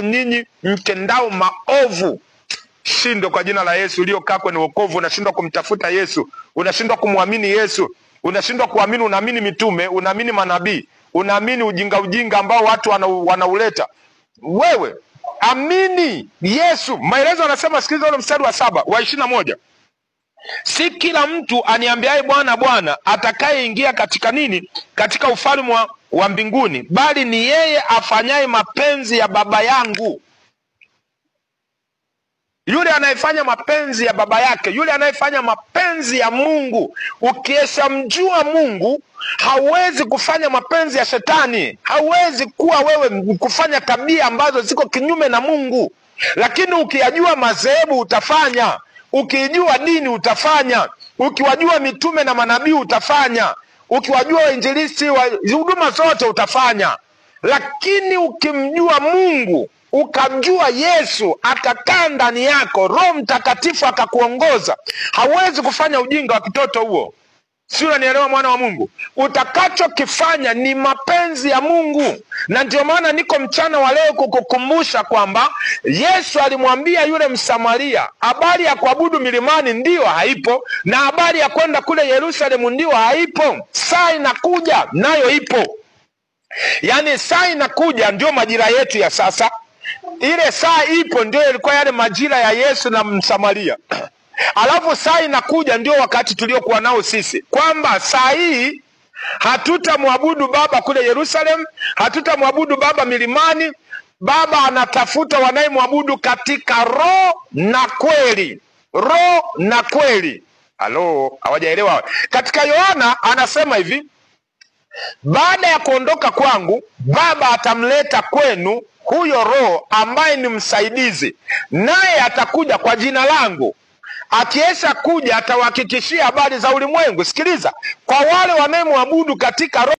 Nyinyi mtendao maovu, shindo kwa jina la Yesu. Uliokaa kwenye wokovu unashindwa kumtafuta Yesu, unashindwa kumwamini Yesu, unashindwa kuamini, unaamini mitume, unaamini manabii, unaamini ujinga ambao watu wanauleta. Wewe amini Yesu. Maelezo yanasema, sikiliza ule mstari wa 7 wa 21. Si kila mtu aniambiaye Bwana Bwana atakayeingia katika nini? Katika ufalme wa mbinguni, bali ni yeye afanyaye mapenzi ya Baba yangu. Yule anayefanya mapenzi ya baba yake, yule anayefanya mapenzi ya Mungu. Ukishamjua Mungu, hauwezi kufanya mapenzi ya shetani. Hauwezi kuwa wewe kufanya tabia ambazo ziko kinyume na Mungu. Lakini ukiyajua madhehebu utafanya, ukijua dini utafanya, ukiwajua mitume na manabii utafanya, ukiwajua wainjilisti wa huduma zote utafanya. Lakini ukimjua Mungu, ukamjua Yesu, akakaa ndani yako, Roho Mtakatifu akakuongoza, hauwezi kufanya ujinga wa kitoto huo. Si unanielewa, mwana wa Mungu? Utakachokifanya ni mapenzi ya Mungu. Na ndio maana niko mchana wa leo kukukumbusha kwamba Yesu alimwambia yule Msamaria, habari ya kuabudu milimani ndio haipo, na habari ya kwenda kule Yerusalemu ndio haipo. Saa inakuja nayo ipo. Yaani saa inakuja ndio majira yetu ya sasa. Ile saa ipo ndio ilikuwa yale majira ya Yesu na Msamaria. Alafu saa inakuja ndio wakati tuliokuwa nao sisi, kwamba saa hii hatutamwabudu Baba kule Yerusalemu, hatutamwabudu Baba milimani. Baba anatafuta wanayemwabudu katika roho na kweli. Roho na kweli. Halo, hawajaelewa. Katika Yohana anasema hivi, baada ya kuondoka kwangu, Baba atamleta kwenu huyo Roho ambaye ni msaidizi, naye atakuja kwa jina langu. Akiesha kuja atawahakikishia habari za ulimwengu. Sikiliza, kwa wale wanayemwabudu katika roho